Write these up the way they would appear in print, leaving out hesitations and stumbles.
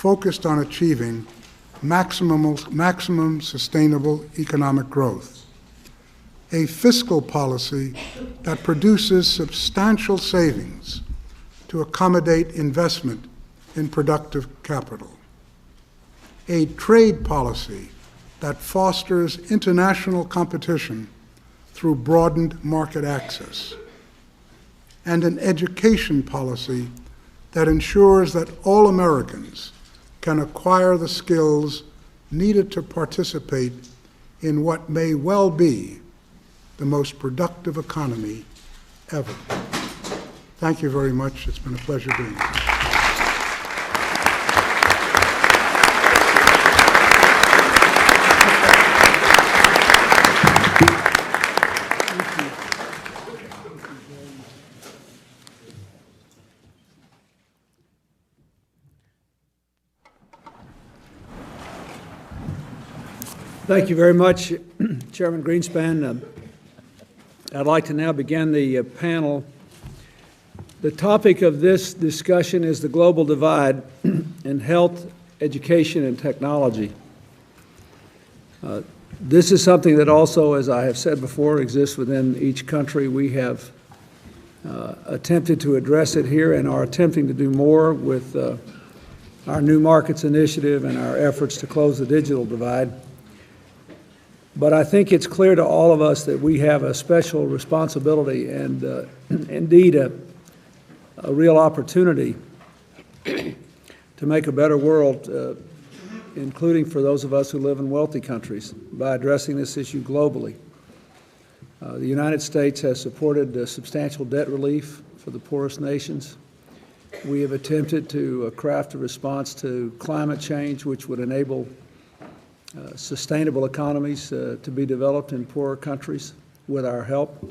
focused on achieving maximum sustainable economic growth, a fiscal policy that produces substantial savings to accommodate investment in productive capital, a trade policy that fosters international competition through broadened market access, and an education policy that ensures that all Americans can acquire the skills needed to participate in what may well be the most productive economy ever. Thank you very much. It's been a pleasure being here. Thank you very much, Chairman Greenspan. I'd like to now begin the panel. The topic of this discussion is the global divide in health, education, and technology. This is something that also, as I have said before, exists within each country. We have attempted to address it here and are attempting to do more with our New Markets Initiative and our efforts to close the digital divide. But I think it's clear to all of us that we have a special responsibility and indeed a real opportunity to make a better world, including for those of us who live in wealthy countries, by addressing this issue globally. The United States has supported substantial debt relief for the poorest nations. We have attempted to craft a response to climate change, which would enable sustainable economies to be developed in poorer countries with our help.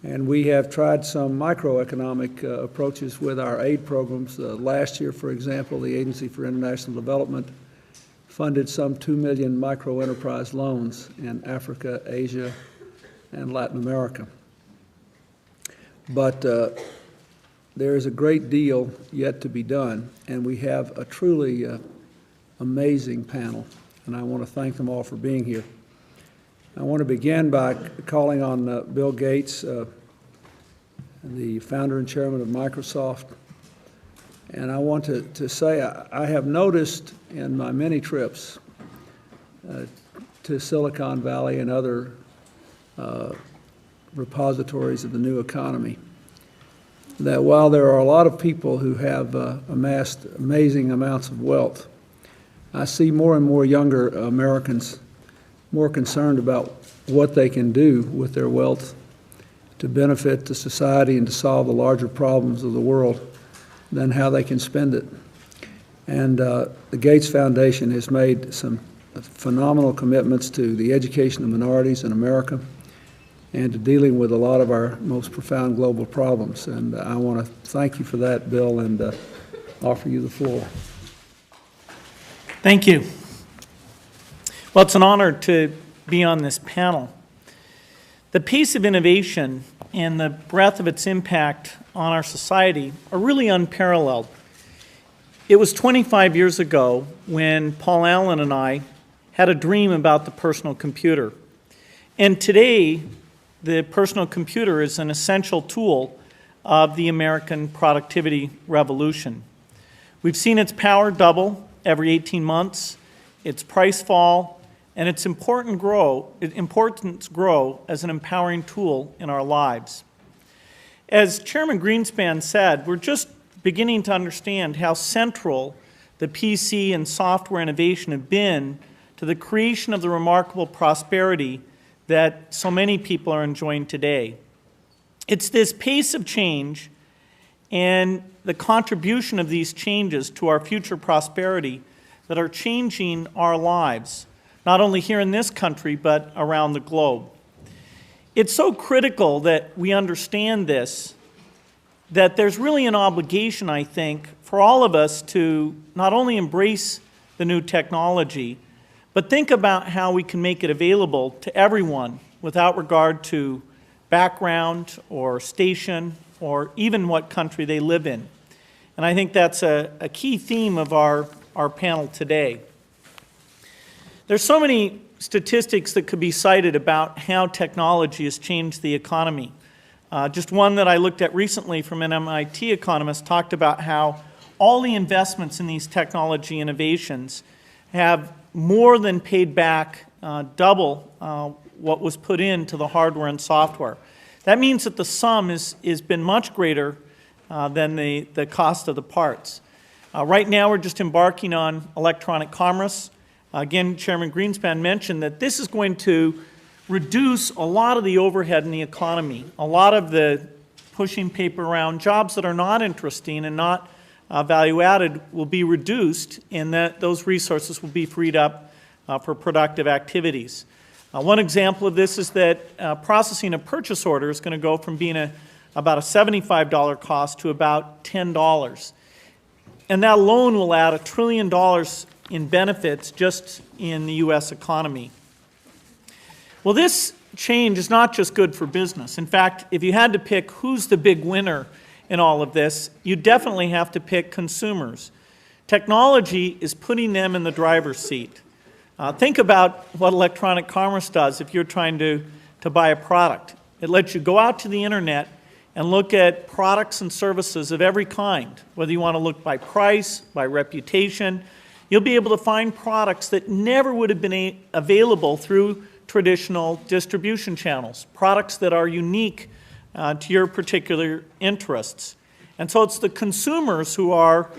And we have tried some microeconomic approaches with our aid programs. Last year, for example, the Agency for International Development funded some 2 million microenterprise loans in Africa, Asia, and Latin America. But there is a great deal yet to be done, and we have a truly amazing panel, and I want to thank them all for being here. I want to begin by calling on Bill Gates, the founder and chairman of Microsoft. And I want to say I have noticed in my many trips to Silicon Valley and other repositories of the new economy that while there are a lot of people who have amassed amazing amounts of wealth, I see more and more younger Americans more concerned about what they can do with their wealth to benefit the society and to solve the larger problems of the world than how they can spend it. And the Gates Foundation has made some phenomenal commitments to the education of minorities in America and to dealing with a lot of our most profound global problems. And I want to thank you for that, Bill, and offer you the floor. Thank you. Well, it's an honor to be on this panel. The pace of innovation and the breadth of its impact on our society are really unparalleled. It was 25 years ago when Paul Allen and I had a dream about the personal computer. And today, the personal computer is an essential tool of the American productivity revolution. We've seen its power double every 18 months, its price fall, and its importance grow as an empowering tool in our lives. As Chairman Greenspan said, we're just beginning to understand how central the PC and software innovation have been to the creation of the remarkable prosperity that so many people are enjoying today. It's this pace of change and the contribution of these changes to our future prosperity that are changing our lives, not only here in this country, but around the globe. It's so critical that we understand this, that there's really an obligation, I think, for all of us to not only embrace the new technology, but think about how we can make it available to everyone without regard to background or station or even what country they live in. And I think that's a key theme of our panel today. There's so many statistics that could be cited about how technology has changed the economy. Just one that I looked at recently from an MIT economist talked about how all the investments in these technology innovations have more than paid back double what was put into the hardware and software. That means that the sum has been much greater than the cost of the parts. Right now we're just embarking on electronic commerce. Again, Chairman Greenspan mentioned that this is going to reduce a lot of the overhead in the economy, a lot of the pushing paper around. Jobs that are not interesting and not value added will be reduced, and that those resources will be freed up for productive activities. One example of this is that processing a purchase order is going to go from being about a $75 cost to about $10. And that alone will add $1 trillion in benefits just in the U.S. economy. Well, this change is not just good for business. In fact, if you had to pick who's the big winner in all of this, you definitely have to pick consumers. Technology is putting them in the driver's seat. Think about what electronic commerce does if you're trying to buy a product. It lets you go out to the internet and look at products and services of every kind, whether you want to look by price, by reputation. You'll be able to find products that never would have been available through traditional distribution channels, products that are unique to your particular interests. And so it's the consumers who are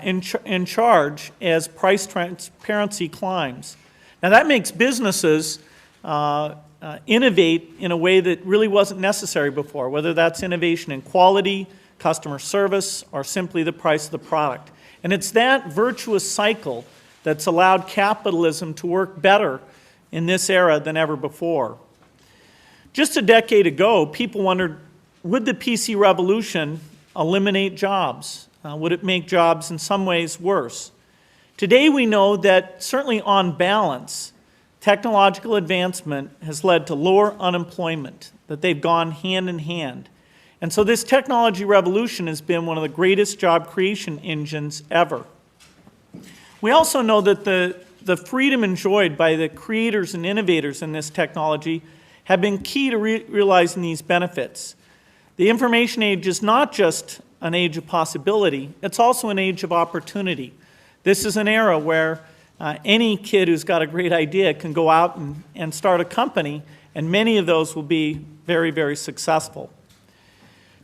in charge as price transparency climbs. Now that makes businesses innovate in a way that really wasn't necessary before, whether that's innovation in quality, customer service, or simply the price of the product. And it's that virtuous cycle that's allowed capitalism to work better in this era than ever before. Just a decade ago, people wondered, would the PC revolution eliminate jobs? Would it make jobs in some ways worse? Today we know that certainly on balance, technological advancement has led to lower unemployment, that they've gone hand in hand. And so this technology revolution has been one of the greatest job creation engines ever. We also know that the freedom enjoyed by the creators and innovators in this technology have been key to realizing these benefits. The information age is not just an age of possibility, it's also an age of opportunity. This is an era where any kid who's got a great idea can go out and start a company, and many of those will be very, very successful.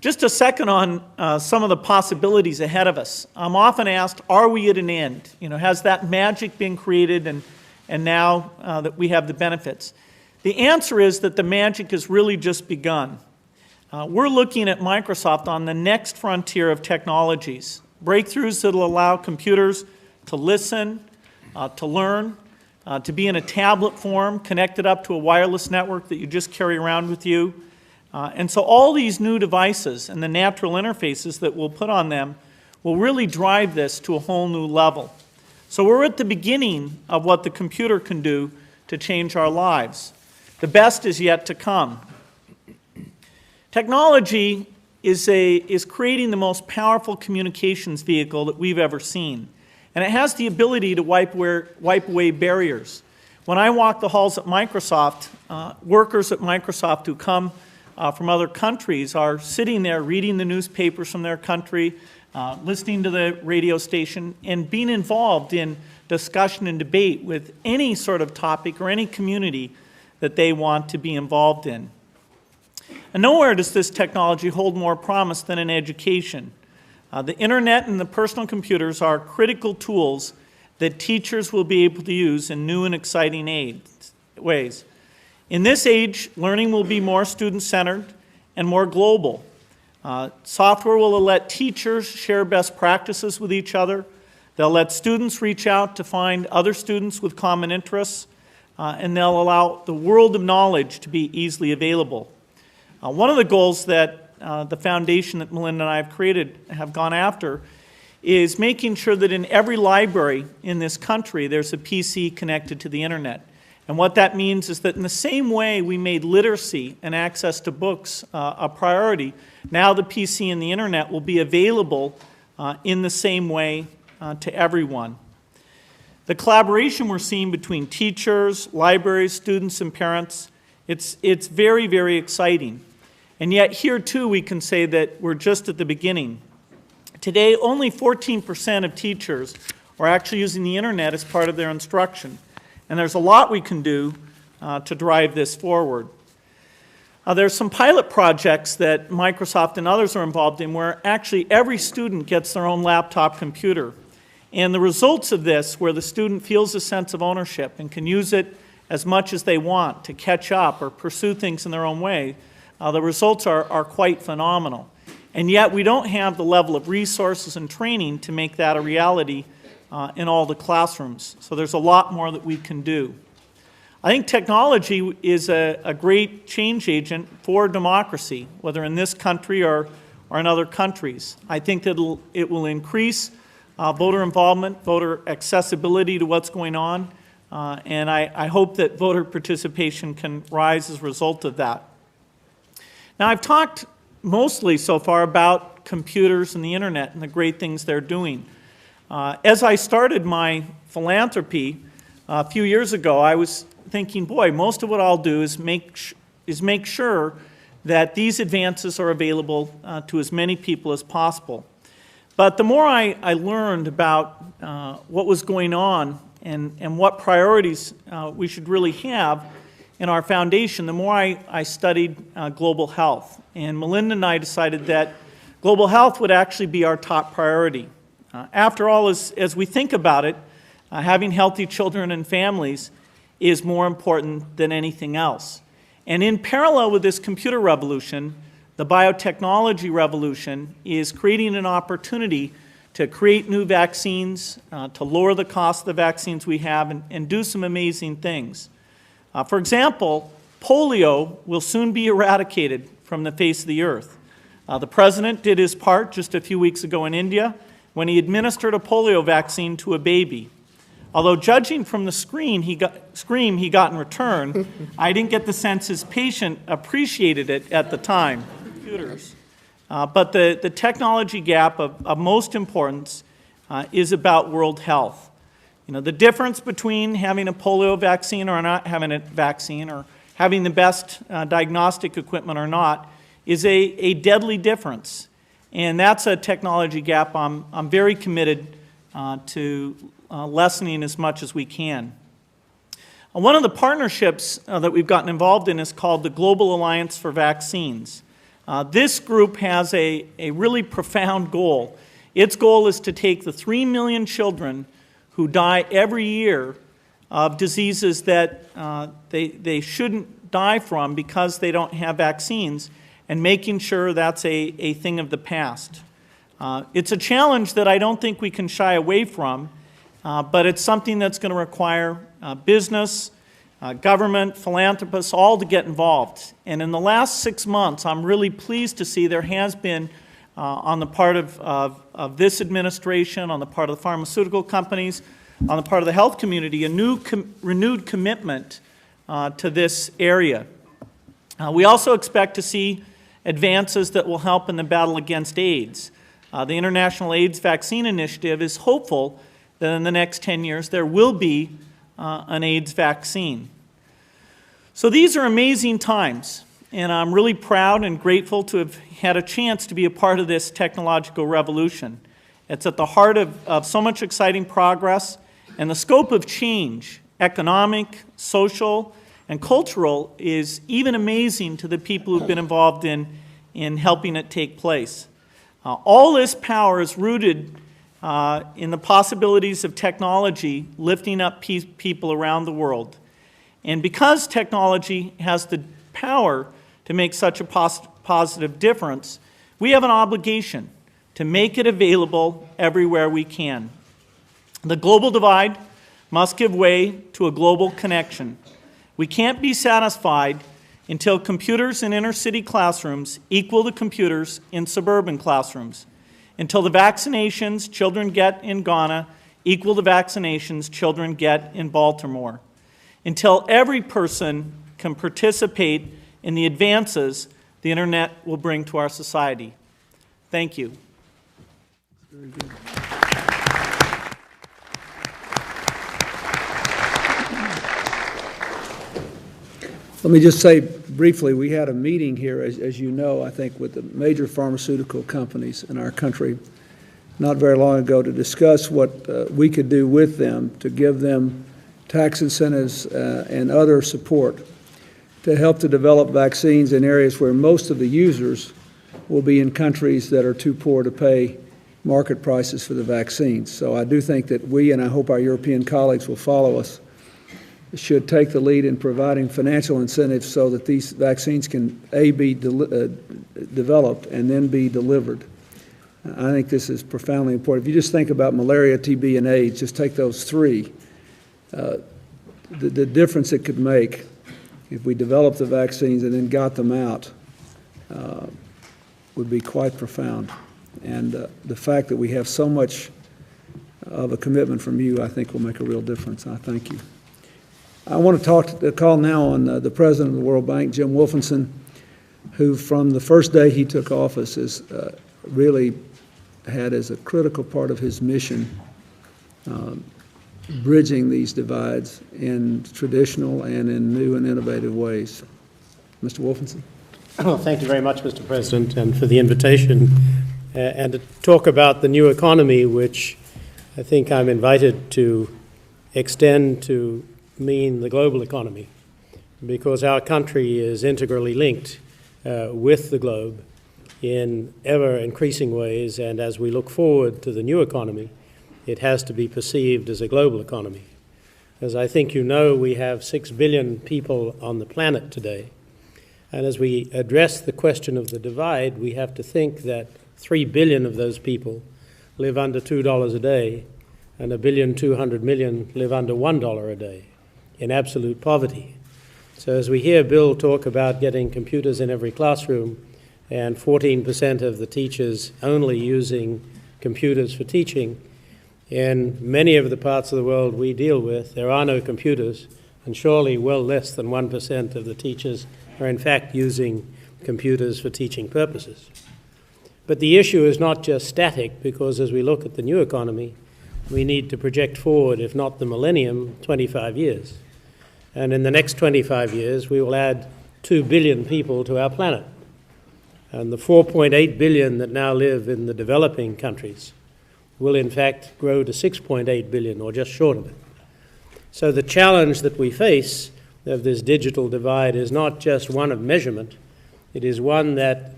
Just a second on some of the possibilities ahead of us. I'm often asked, are we at an end? You know, has that magic been created and now that we have the benefits? The answer is that the magic has really just begun. We're looking at Microsoft on the next frontier of technologies, breakthroughs that will allow computers to listen, to learn, to be in a tablet form, connected up to a wireless network that you just carry around with you. And so all these new devices and the natural interfaces that we'll put on them will really drive this to a whole new level. So we're at the beginning of what the computer can do to change our lives. The best is yet to come. Technology is creating the most powerful communications vehicle that we've ever seen. And it has the ability to wipe away barriers. When I walk the halls at Microsoft, workers at Microsoft who come from other countries are sitting there reading the newspapers from their country, listening to the radio station, and being involved in discussion and debate with any sort of topic or any community that they want to be involved in. And nowhere does this technology hold more promise than in education. The internet and the personal computers are critical tools that teachers will be able to use in new and exciting ways. In this age, learning will be more student-centered and more global. Software will let teachers share best practices with each other. They'll let students reach out to find other students with common interests, and they'll allow the world of knowledge to be easily available. One of the goals that the foundation that Melinda and I have gone after is making sure that in every library in this country there's a PC connected to the internet. And what that means is that in the same way we made literacy and access to books a priority, now the PC and the internet will be available in the same way to everyone. The collaboration we're seeing between teachers, libraries, students, and parents, it's very, very exciting. And yet here too we can say that we're just at the beginning. Today, only 14% of teachers are actually using the internet as part of their instruction. And there's a lot we can do to drive this forward. There's some pilot projects that Microsoft and others are involved in where actually every student gets their own laptop computer. And the results of this, where the student feels a sense of ownership and can use it as much as they want to catch up or pursue things in their own way, the results are quite phenomenal. And yet we don't have the level of resources and training to make that a reality in all the classrooms. So there's a lot more that we can do. I think technology is a great change agent for democracy, whether in this country or in other countries. I think that it will increase voter involvement, voter accessibility to what's going on, and I hope that voter participation can rise as a result of that. Now, I've talked mostly so far about computers and the internet and the great things they're doing. As I started my philanthropy a few years ago, I was thinking, boy, most of what I'll do is make sure that these advances are available to as many people as possible. But the more I learned about what was going on and what priorities we should really have in our foundation, the more I studied global health. And Melinda and I decided that global health would actually be our top priority. After all, as we think about it, having healthy children and families is more important than anything else. And in parallel with this computer revolution, the biotechnology revolution is creating an opportunity to create new vaccines, to lower the cost of the vaccines we have, and do some amazing things. For example, polio will soon be eradicated from the face of the earth. The President did his part just a few weeks ago in India when he administered a polio vaccine to a baby. Although judging from the scream he got in return, I didn't get the sense his patient appreciated it at the time. Computers. But the technology gap of most importance is about world health. You know, the difference between having a polio vaccine or not having a vaccine, or having the best diagnostic equipment or not, is a deadly difference. And that's a technology gap I'm very committed to lessening as much as we can. One of the partnerships that we've gotten involved in is called the Global Alliance for Vaccines. This group has a really profound goal. Its goal is to take the 3 million children who die every year of diseases that they shouldn't die from because they don't have vaccines, and making sure that's a thing of the past. It's a challenge that I don't think we can shy away from, but it's something that's going to require business, government, philanthropists, all to get involved. And in the last 6 months, I'm really pleased to see there has been, on the part of this administration, on the part of the pharmaceutical companies, on the part of the health community, a renewed commitment to this area. We also expect to see advances that will help in the battle against AIDS. The International AIDS Vaccine Initiative is hopeful that in the next 10 years there will be an AIDS vaccine. So these are amazing times, and I'm really proud and grateful to have had a chance to be a part of this technological revolution. It's at the heart of so much exciting progress, and the scope of change, economic, social, and cultural, is even amazing to the people who've been involved in helping it take place. All this power is rooted in the possibilities of technology lifting up people around the world. And because technology has the power to make such a positive difference, we have an obligation to make it available everywhere we can. The global divide must give way to a global connection. We can't be satisfied until computers in inner-city classrooms equal the computers in suburban classrooms, until the vaccinations children get in Ghana equal the vaccinations children get in Baltimore, until every person can participate in the advances the internet will bring to our society. Thank you. Let me just say briefly, we had a meeting here, as you know, I think, with the major pharmaceutical companies in our country not very long ago to discuss what we could do with them to give them tax incentives and other support to help to develop vaccines in areas where most of the users will be in countries that are too poor to pay market prices for the vaccines. So I do think that we, and I hope our European colleagues will follow us, should take the lead in providing financial incentives so that these vaccines can, A, be developed and then be delivered. I think this is profoundly important. If you just think about malaria, TB, and AIDS, just take those three, the difference it could make if we developed the vaccines and then got them out would be quite profound. And the fact that we have so much of a commitment from you, I think, will make a real difference. I thank you. I want to call now on the president of the World Bank, Jim Wolfensohn, who from the first day he took office has really had as a critical part of his mission bridging these divides in traditional and in new and innovative ways. Mr. Wolfensohn. Well, thank you very much, Mr. President, and for the invitation and to talk about the new economy, which I think I'm invited to extend to mean the global economy, because our country is integrally linked with the globe in ever-increasing ways, and as we look forward to the new economy, it has to be perceived as a global economy. As I think you know, we have 6 billion people on the planet today, and as we address the question of the divide, we have to think that 3 billion of those people live under $2 a day, and 1.2 billion live under $1 a day in absolute poverty. So as we hear Bill talk about getting computers in every classroom and 14% of the teachers only using computers for teaching, in many of the parts of the world we deal with, there are no computers, and surely well less than 1% of the teachers are in fact using computers for teaching purposes. But the issue is not just static, because as we look at the new economy, we need to project forward, if not the millennium, 25 years. And in the next 25 years, we will add 2 billion people to our planet. And the 4.8 billion that now live in the developing countries will in fact grow to 6.8 billion, or just short of it. So the challenge that we face of this digital divide is not just one of measurement, it is one that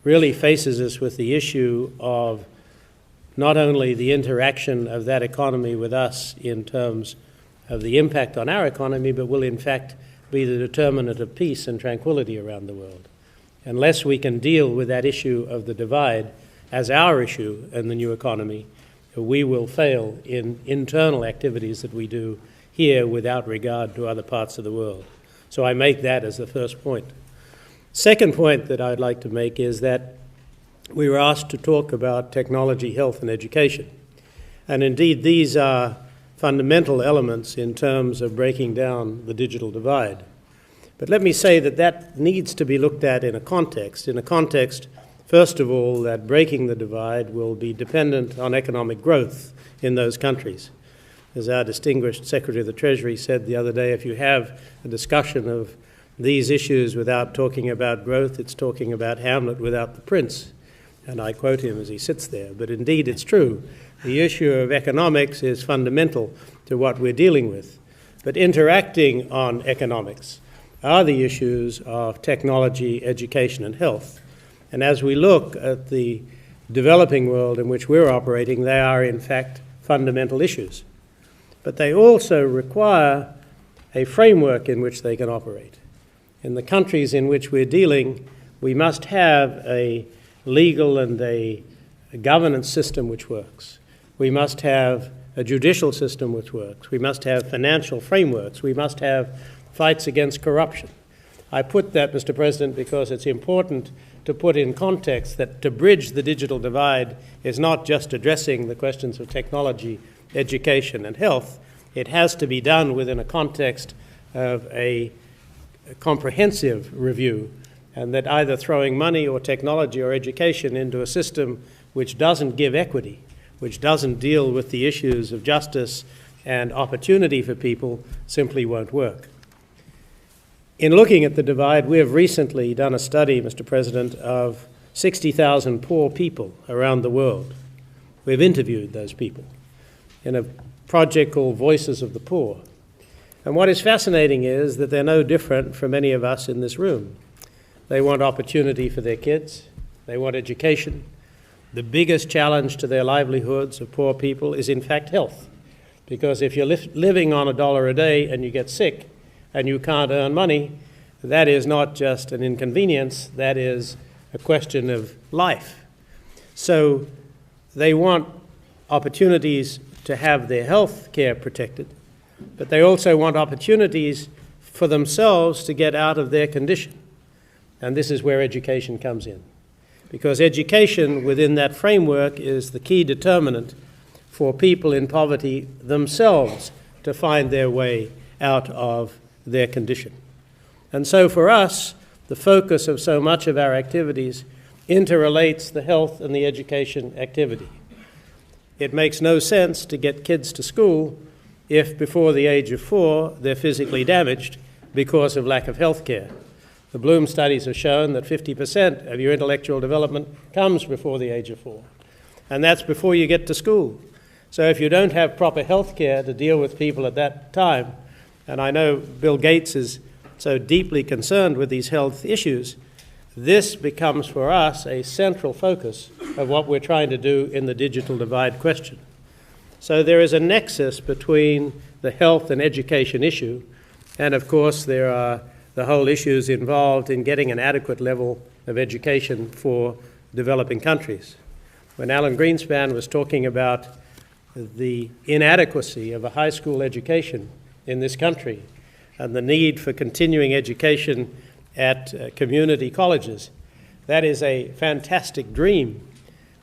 really faces us with the issue of not only the interaction of that economy with us in terms of the impact on our economy, but will in fact be the determinant of peace and tranquility around the world. Unless we can deal with that issue of the divide as our issue in the new economy, we will fail in internal activities that we do here without regard to other parts of the world. So I make that as the first point. Second point that I'd like to make is that we were asked to talk about technology, health, and education. And indeed, these are fundamental elements in terms of breaking down the digital divide. But let me say that that needs to be looked at in a context, first of all, that breaking the divide will be dependent on economic growth in those countries. As our distinguished Secretary of the Treasury said the other day, if you have a discussion of these issues without talking about growth, it's talking about Hamlet without the prince. And I quote him as he sits there. But indeed, it's true. The issue of economics is fundamental to what we're dealing with. But interacting on economics are the issues of technology, education, and health. And as we look at the developing world in which we're operating, they are in fact fundamental issues. But they also require a framework in which they can operate. In the countries in which we're dealing, we must have a legal and a governance system which works. We must have a judicial system which works. We must have financial frameworks. We must have fights against corruption. I put that, Mr. President, because it's important to put in context that to bridge the digital divide is not just addressing the questions of technology, education, and health. It has to be done within a context of a comprehensive review, and that either throwing money or technology or education into a system which doesn't give equity which doesn't deal with the issues of justice and opportunity for people, simply won't work. In looking at the divide, we have recently done a study, Mr. President, of 60,000 poor people around the world. We've interviewed those people in a project called Voices of the Poor. And what is fascinating is that they're no different from any of us in this room. They want opportunity for their kids. They want education. The biggest challenge to their livelihoods of poor people is, in fact, health. Because if you're living on $1 a day and you get sick and you can't earn money, that is not just an inconvenience, that is a question of life. So they want opportunities to have their health care protected, but they also want opportunities for themselves to get out of their condition. And this is where education comes in. Because education within that framework is the key determinant for people in poverty themselves to find their way out of their condition. And so for us, the focus of so much of our activities interrelates the health and the education activity. It makes no sense to get kids to school if before the age of 4 they're physically damaged because of lack of health care. The Bloom studies have shown that 50% of your intellectual development comes before the age of 4. And that's before you get to school. So if you don't have proper health care to deal with people at that time, and I know Bill Gates is so deeply concerned with these health issues, this becomes for us a central focus of what we're trying to do in the digital divide question. So there is a nexus between the health and education issue, and of course there are the whole issues involved in getting an adequate level of education for developing countries. When Alan Greenspan was talking about the inadequacy of a high school education in this country and the need for continuing education at community colleges, that is a fantastic dream.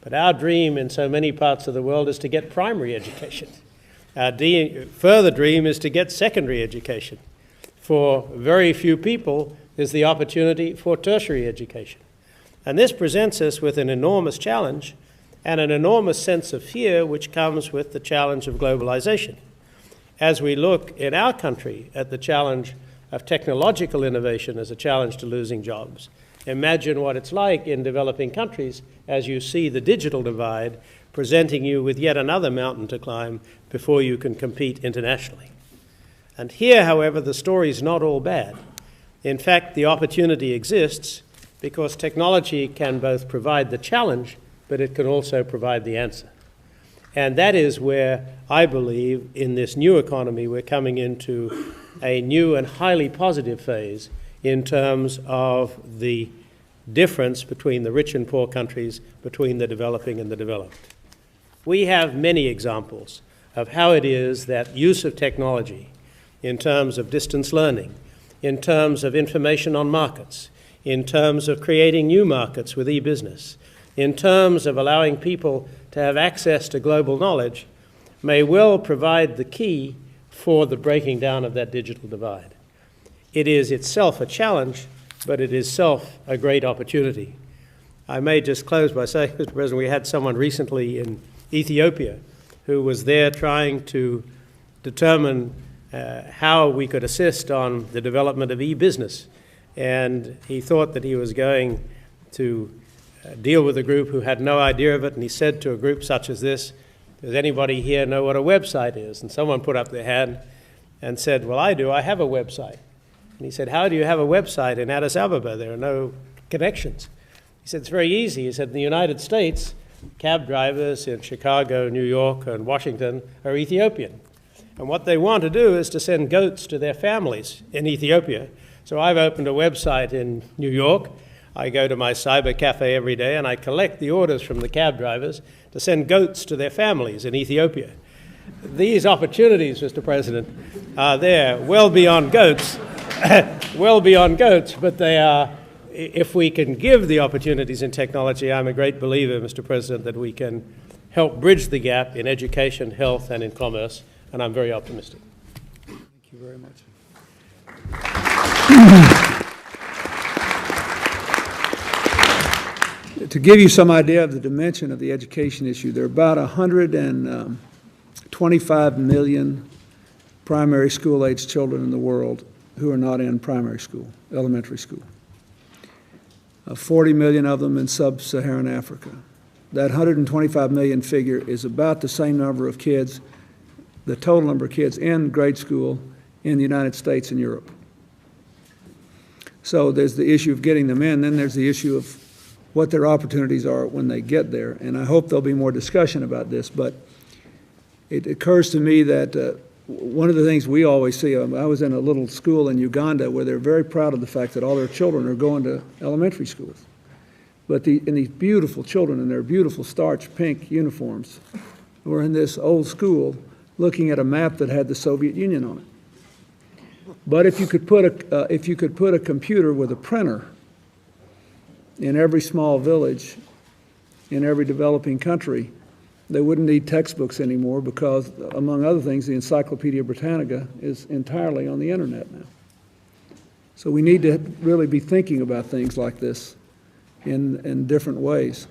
But our dream in so many parts of the world is to get primary education. Our further dream is to get secondary education. For very few people is the opportunity for tertiary education. And this presents us with an enormous challenge and an enormous sense of fear which comes with the challenge of globalization. As we look in our country at the challenge of technological innovation as a challenge to losing jobs, imagine what it's like in developing countries as you see the digital divide presenting you with yet another mountain to climb before you can compete internationally. And here, however, the story is not all bad. In fact, the opportunity exists because technology can both provide the challenge, but it can also provide the answer. And that is where I believe in this new economy we're coming into a new and highly positive phase in terms of the difference between the rich and poor countries, between the developing and the developed. We have many examples of how it is that use of technology in terms of distance learning, in terms of information on markets, in terms of creating new markets with e-business, in terms of allowing people to have access to global knowledge, may well provide the key for the breaking down of that digital divide. It is itself a challenge, but it is itself a great opportunity. I may just close by saying, Mr. President, we had someone recently in Ethiopia who was there trying to determine how we could assist on the development of e-business. And he thought that he was going to deal with a group who had no idea of it, and he said to a group such as this, does anybody here know what a website is? And someone put up their hand and said, well, I do, I have a website. And he said, how do you have a website in Addis Ababa? There are no connections. He said, it's very easy. He said, in the United States, cab drivers in Chicago, New York, and Washington are Ethiopian. And what they want to do is to send goats to their families in Ethiopia. So I've opened a website in New York. I go to my cyber cafe every day and I collect the orders from the cab drivers to send goats to their families in Ethiopia. These opportunities, Mr. President, are there well beyond goats, but they are, if we can give the opportunities in technology, I'm a great believer, Mr. President, that we can help bridge the gap in education, health, and in commerce, and I'm very optimistic. Thank you very much. to give you some idea of the dimension of the education issue, there are about 125 million primary school-age children in the world who are not in primary school, elementary school. 40 million of them in sub-Saharan Africa. That 125 million figure is about the same number of kids, the total number of kids in grade school in the United States and Europe. So there's the issue of getting them in, then there's the issue of what their opportunities are when they get there. And I hope there'll be more discussion about this, but it occurs to me that one of the things we always see, I was in a little school in Uganda where they're very proud of the fact that all their children are going to elementary schools. But and these beautiful children in their beautiful starch pink uniforms were in this old school looking at a map that had the Soviet Union on it. But if you could put a computer with a printer in every small village, in every developing country, they wouldn't need textbooks anymore because, among other things, the Encyclopedia Britannica is entirely on the internet now. So we need to really be thinking about things like this in different ways.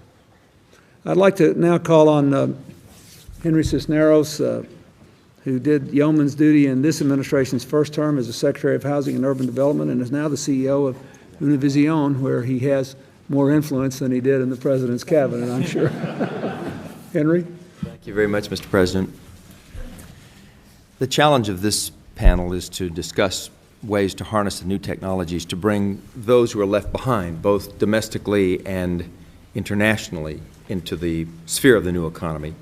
I'd like to now call on Henry Cisneros, who did yeoman's duty in this administration's first term as the Secretary of Housing and Urban Development and is now the CEO of Univision, where he has more influence than he did in the President's cabinet, I'm sure. Henry? Thank you very much, Mr. President. The challenge of this panel is to discuss ways to harness the new technologies to bring those who are left behind, both domestically and internationally, into the sphere of the new economy.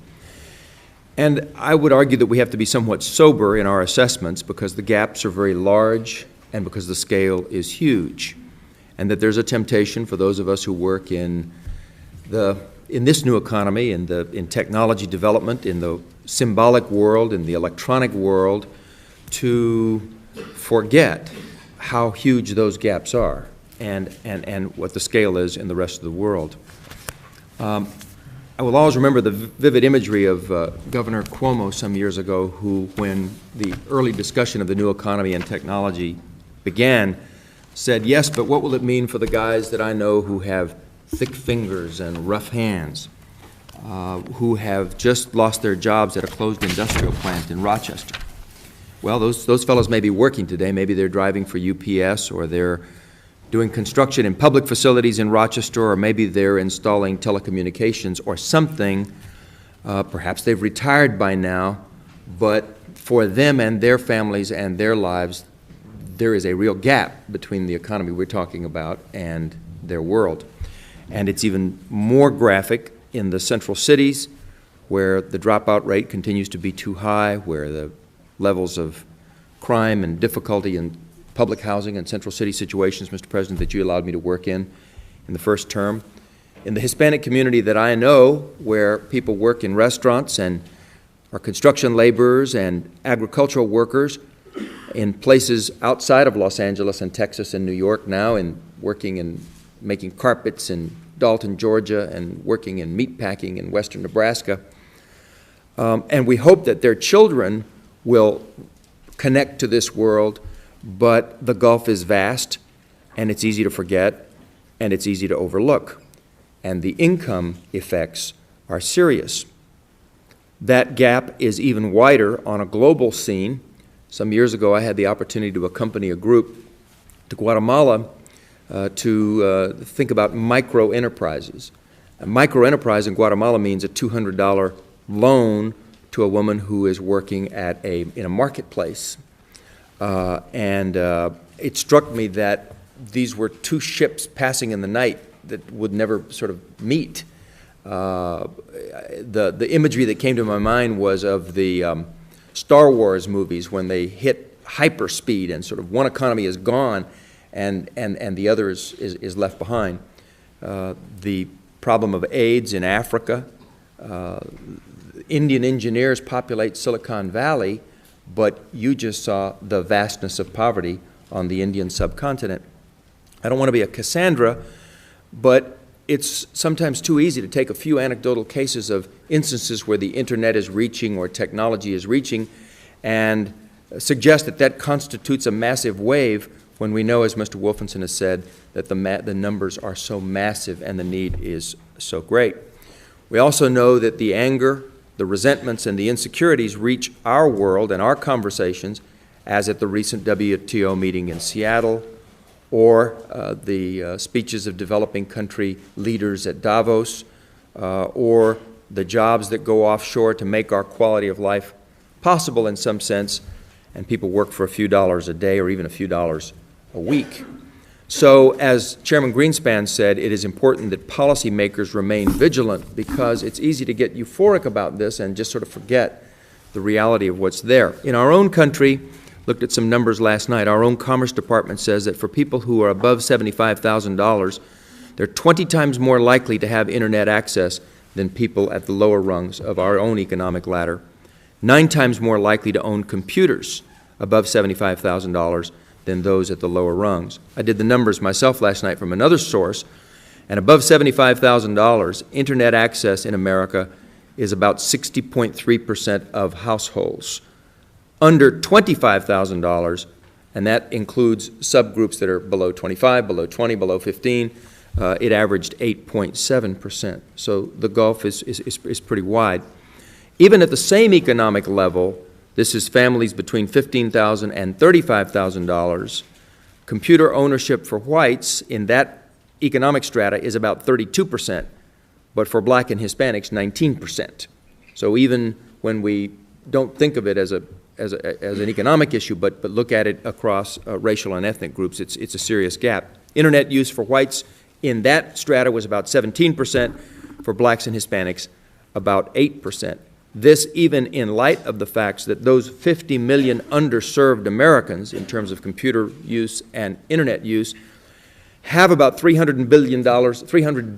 And I would argue that we have to be somewhat sober in our assessments because the gaps are very large and because the scale is huge, and that there's a temptation for those of us who work in this new economy, in technology development, in the symbolic world, in the electronic world, to forget how huge those gaps are and what the scale is in the rest of the world. I will always remember the vivid imagery of Governor Cuomo some years ago, who, when the early discussion of the new economy and technology began, said, "Yes, but what will it mean for the guys that I know who have thick fingers and rough hands, who have just lost their jobs at a closed industrial plant in Rochester?" Well, those fellows may be working today. Maybe they're driving for UPS, or they're doing construction in public facilities in Rochester, or maybe they're installing telecommunications or something. Perhaps they've retired by now, but for them and their families and their lives, there is a real gap between the economy we're talking about and their world. And it's even more graphic in the central cities, where the dropout rate continues to be too high, where the levels of crime and difficulty in public housing and central city situations, Mr. President, that you allowed me to work in the first term. In the Hispanic community that I know, where people work in restaurants and are construction laborers and agricultural workers in places outside of Los Angeles and Texas and New York now, and working in making carpets in Dalton, Georgia, and working in meat packing in western Nebraska. And we hope that their children will connect to this world, but the gulf is vast, and it's easy to forget, and it's easy to overlook. And the income effects are serious. That gap is even wider on a global scene. Some years ago, I had the opportunity to accompany a group to Guatemala to think about micro-enterprises. A micro-enterprise in Guatemala means a $200 loan to a woman who is working in a marketplace. And it struck me that these were two ships passing in the night that would never sort of meet. The imagery that came to my mind was of the Star Wars movies, when they hit hyperspeed and sort of one economy is gone and the other is left behind. The problem of AIDS in Africa. Indian engineers populate Silicon Valley, but you just saw the vastness of poverty on the Indian subcontinent. I don't want to be a Cassandra, but it's sometimes too easy to take a few anecdotal cases of instances where the internet is reaching or technology is reaching and suggest that that constitutes a massive wave, when we know, as Mr. Wolfensohn has said, that the numbers are so massive and the need is so great. We also know that the anger, the resentments, and the insecurities reach our world and our conversations, as at the recent WTO meeting in Seattle, or the speeches of developing country leaders at Davos, or the jobs that go offshore to make our quality of life possible in some sense, and people work for a few dollars a day or even a few dollars a week. So, as Chairman Greenspan said, it is important that policymakers remain vigilant, because it's easy to get euphoric about this and just sort of forget the reality of what's there. In our own country, looked at some numbers last night, our own Commerce Department says that for people who are above $75,000, they're 20 times more likely to have internet access than people at the lower rungs of our own economic ladder, 9 times more likely to own computers above $75,000 than those at the lower rungs. I did the numbers myself last night from another source, and above $75,000, internet access in America is about 60.3% of households. Under $25,000, and that includes subgroups that are below 25, below 20, below 15, it averaged 8.7%. So the gulf is pretty wide. Even at the same economic level, this is families between $15,000 and $35,000, computer ownership for whites in that economic strata is about 32%, but for black and Hispanics, 19%. So even when we don't think of it as an economic issue, but look at it across racial and ethnic groups, it's a serious gap. Internet use for whites in that strata was about 17%, for blacks and Hispanics, about 8%. This even in light of the facts that those 50 million underserved Americans, in terms of computer use and internet use, have about $300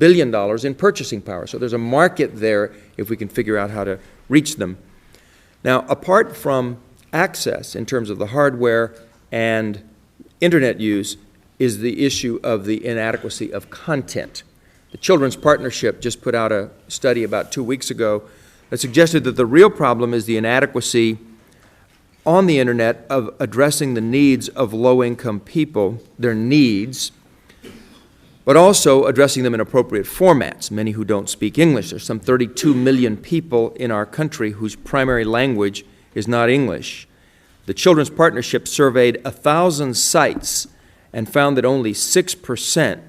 billion in purchasing power. So there's a market there if we can figure out how to reach them. Now, apart from access in terms of the hardware and internet use is the issue of the inadequacy of content. The Children's Partnership just put out a study about 2 weeks ago that suggested that the real problem is the inadequacy on the internet of addressing the needs of low-income people, their needs, but also addressing them in appropriate formats, many who don't speak English. There's some 32 million people in our country whose primary language is not English. The Children's Partnership surveyed 1,000 sites and found that only 6%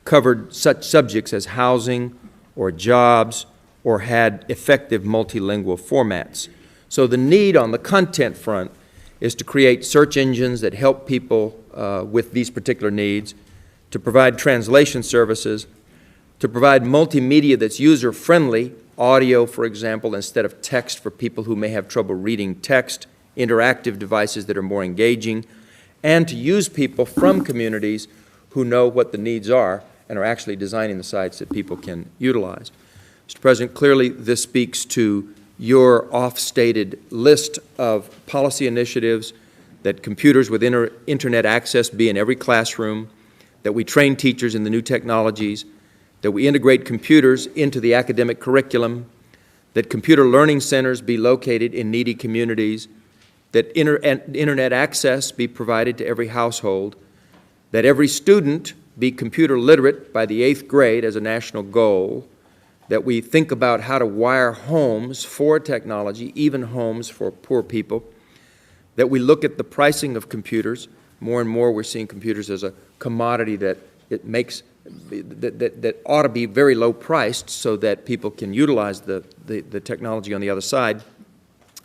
covered such subjects as housing or jobs or had effective multilingual formats. So the need on the content front is to create search engines that help people with these particular needs, to provide translation services, to provide multimedia that's user-friendly, audio, for example, instead of text for people who may have trouble reading text, interactive devices that are more engaging, and to use people from communities who know what the needs are and are actually designing the sites that people can utilize. Mr. President, clearly this speaks to your oft-stated list of policy initiatives, that computers with internet access be in every classroom, that we train teachers in the new technologies, that we integrate computers into the academic curriculum, that computer learning centers be located in needy communities, that internet access be provided to every household, that every student be computer literate by the 8th grade as a national goal, that we think about how to wire homes for technology, even homes for poor people, that we look at the pricing of computers. More and more we're seeing computers as a commodity that ought to be very low priced so that people can utilize the technology on the other side.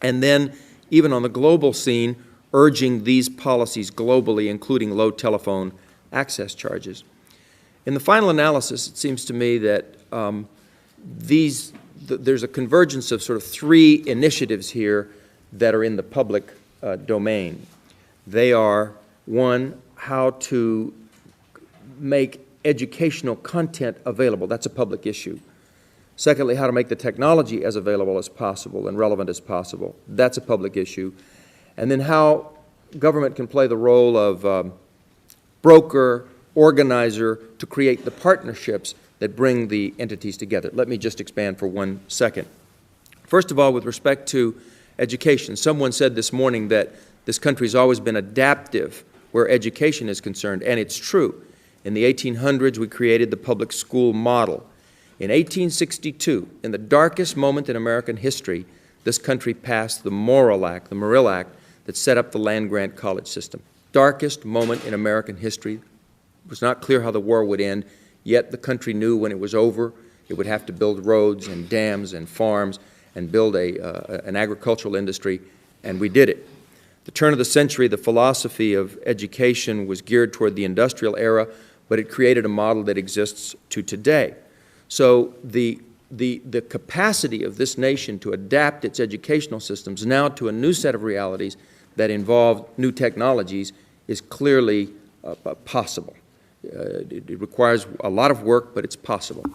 And then even on the global scene, urging these policies globally, including low telephone access charges. In the final analysis, it seems to me that there's a convergence of sort of 3 initiatives here that are in the public domain. They are, 1, how to make educational content available. That's a public issue. Secondly, how to make the technology as available as possible and relevant as possible. That's a public issue. And then how government can play the role of broker, organizer, to create the partnerships that bring the entities together. Let me just expand for 1 second. First of all, with respect to education, someone said this morning that this country's always been adaptive where education is concerned, and it's true. In the 1800s, we created the public school model. In 1862, in the darkest moment in American history, this country passed the Morrill Act, the Morrill Act, that set up the land-grant college system. Darkest moment in American history. It was not clear how the war would end, yet the country knew when it was over, it would have to build roads and dams and farms and build an agricultural industry, and we did it. The turn of the century, the philosophy of education was geared toward the industrial era, but it created a model that exists to today. So the capacity of this nation to adapt its educational systems now to a new set of realities that involve new technologies is clearly possible. It requires a lot of work, but it's possible.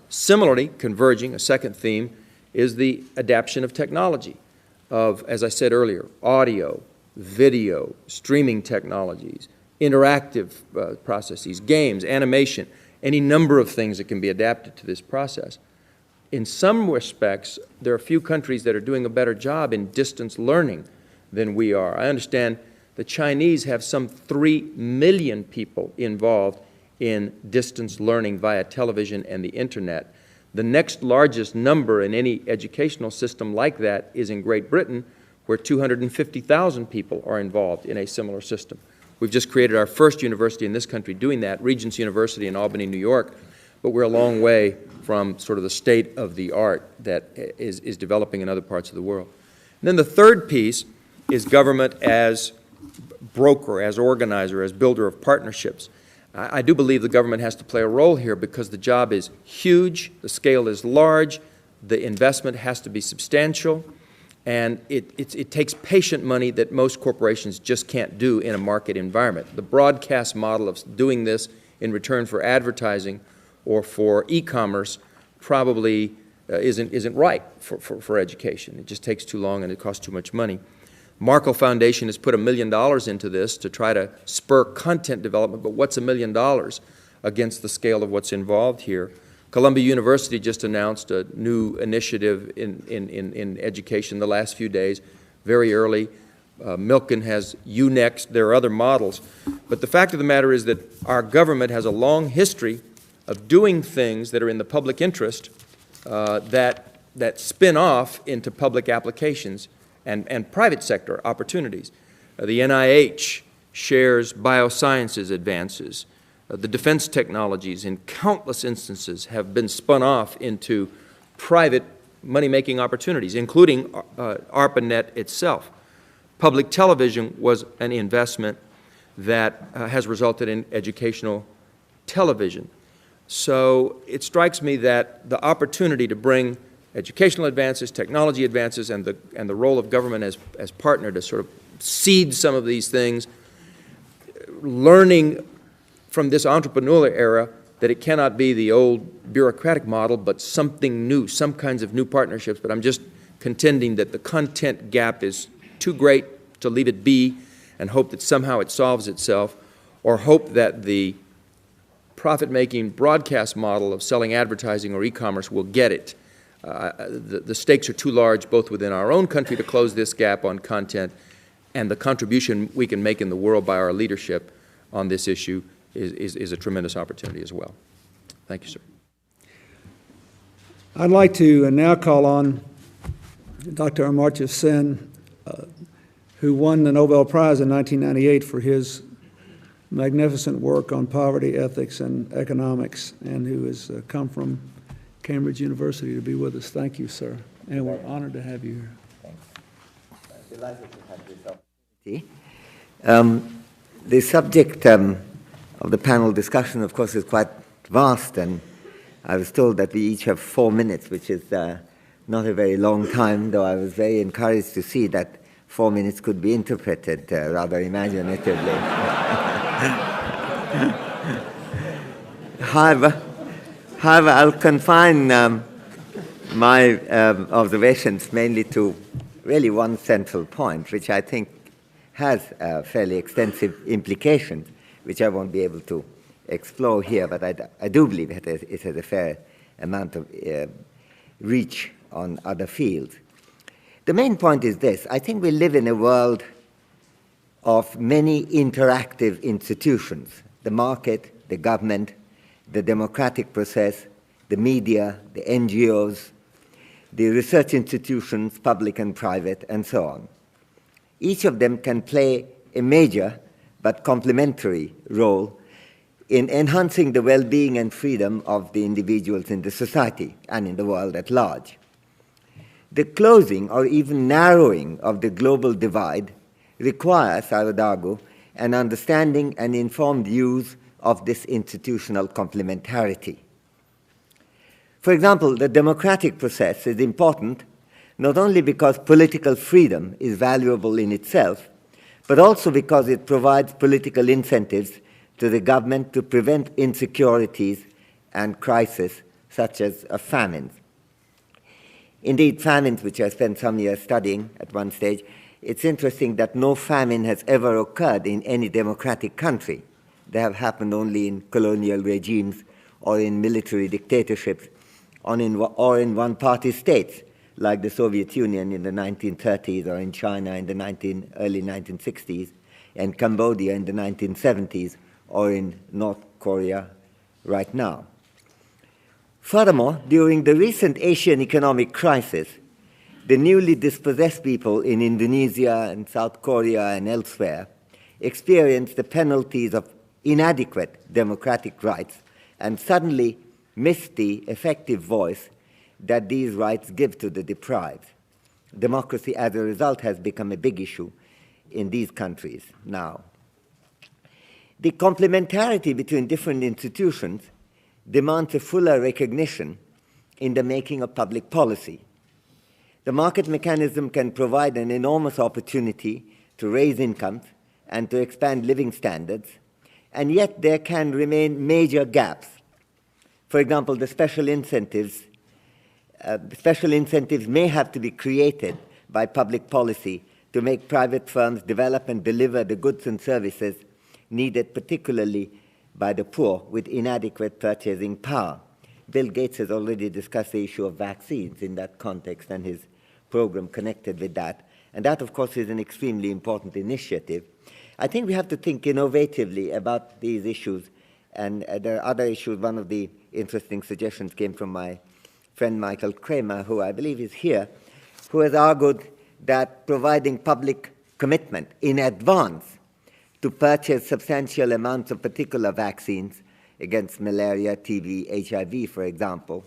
Similarly, converging, a second theme, is the adaptation of technology, of, as I said earlier, audio, video, streaming technologies, interactive processes, games, animation, any number of things that can be adapted to this process. In some respects, there are a few countries that are doing a better job in distance learning than we are. I understand the Chinese have some 3 million people involved in distance learning via television and the internet. The next largest number in any educational system like that is in Great Britain, where 250,000 people are involved in a similar system. We've just created our first university in this country doing that, Regents University in Albany, New York, but we're a long way from sort of the state of the art that is developing in other parts of the world. And then the third piece is government as broker, as organizer, as builder of partnerships. I do believe the government has to play a role here because the job is huge, the scale is large, the investment has to be substantial, and it takes patient money that most corporations just can't do in a market environment. The broadcast model of doing this in return for advertising or for e-commerce probably isn't right for education. It just takes too long and it costs too much money. Markle Foundation has put $1 million into this to try to spur content development, but what's $1 million against the scale of what's involved here? Columbia University just announced a new initiative in education the last few days, very early. Milken has UNext. There are other models. But the fact of the matter is that our government has a long history of doing things that are in the public interest that spin off into public applications and private sector opportunities. The NIH shares biosciences advances. The defense technologies in countless instances have been spun off into private money-making opportunities, including ARPANET itself. Public television was an investment that has resulted in educational television. So it strikes me that the opportunity to bring educational advances, technology advances, and the role of government as partner to sort of seed some of these things, learning from this entrepreneurial era that it cannot be the old bureaucratic model, but something new, some kinds of new partnerships. But I'm just contending that the content gap is too great to leave it be and hope that somehow it solves itself, or hope that the profit-making broadcast model of selling advertising or e-commerce will get it. The stakes are too large, both within our own country to close this gap on content, and the contribution we can make in the world by our leadership on this issue is a tremendous opportunity as well. Thank you, sir. I'd like to now call on Dr. Amartya Sen, who won the Nobel Prize in 1998 for his magnificent work on poverty, ethics, and economics, and who has come from Cambridge University to be with us. Thank you, sir. And we're honored to have you here. Thanks. Delighted to have this opportunity. The subject of the panel discussion, of course, is quite vast, and I was told that we each have 4 minutes, which is not a very long time, though I was very encouraged to see that 4 minutes could be interpreted rather imaginatively. However, I'll confine my observations mainly to really one central point, which I think has fairly extensive implications, which I won't be able to explore here, but I do believe it has a fair amount of reach on other fields. The main point is this. I think we live in a world of many interactive institutions: the market, the government, the democratic process, the media, the NGOs, the research institutions, public and private, and so on. Each of them can play a major but complementary role in enhancing the well-being and freedom of the individuals in the society and in the world at large. The closing or even narrowing of the global divide requires, I would argue, an understanding and informed use of this institutional complementarity. For example, the democratic process is important not only because political freedom is valuable in itself, but also because it provides political incentives to the government to prevent insecurities and crises such as a famine. Indeed, famines, which I spent some years studying at one stage, it's interesting that no famine has ever occurred in any democratic country. They have happened only in colonial regimes or in military dictatorships or in one-party states, like the Soviet Union in the 1930s, or in China in the early 1960s, and Cambodia in the 1970s, or in North Korea right now. Furthermore, during the recent Asian economic crisis, the newly dispossessed people in Indonesia and South Korea and elsewhere experienced the penalties of inadequate democratic rights and suddenly missed the effective voice that these rights give to the deprived. Democracy, as a result, has become a big issue in these countries now. The complementarity between different institutions demands a fuller recognition in the making of public policy. The market mechanism can provide an enormous opportunity to raise incomes and to expand living standards, and yet there can remain major gaps. For example, the special incentives may have to be created by public policy to make private firms develop and deliver the goods and services needed particularly by the poor with inadequate purchasing power. Bill Gates has already discussed the issue of vaccines in that context and his program connected with that. And that, of course, is an extremely important initiative. I think we have to think innovatively about these issues. And there are other issues. One of the interesting suggestions came from my friend Michael Kramer, who I believe is here, who has argued that providing public commitment in advance to purchase substantial amounts of particular vaccines against malaria, TB, HIV, for example,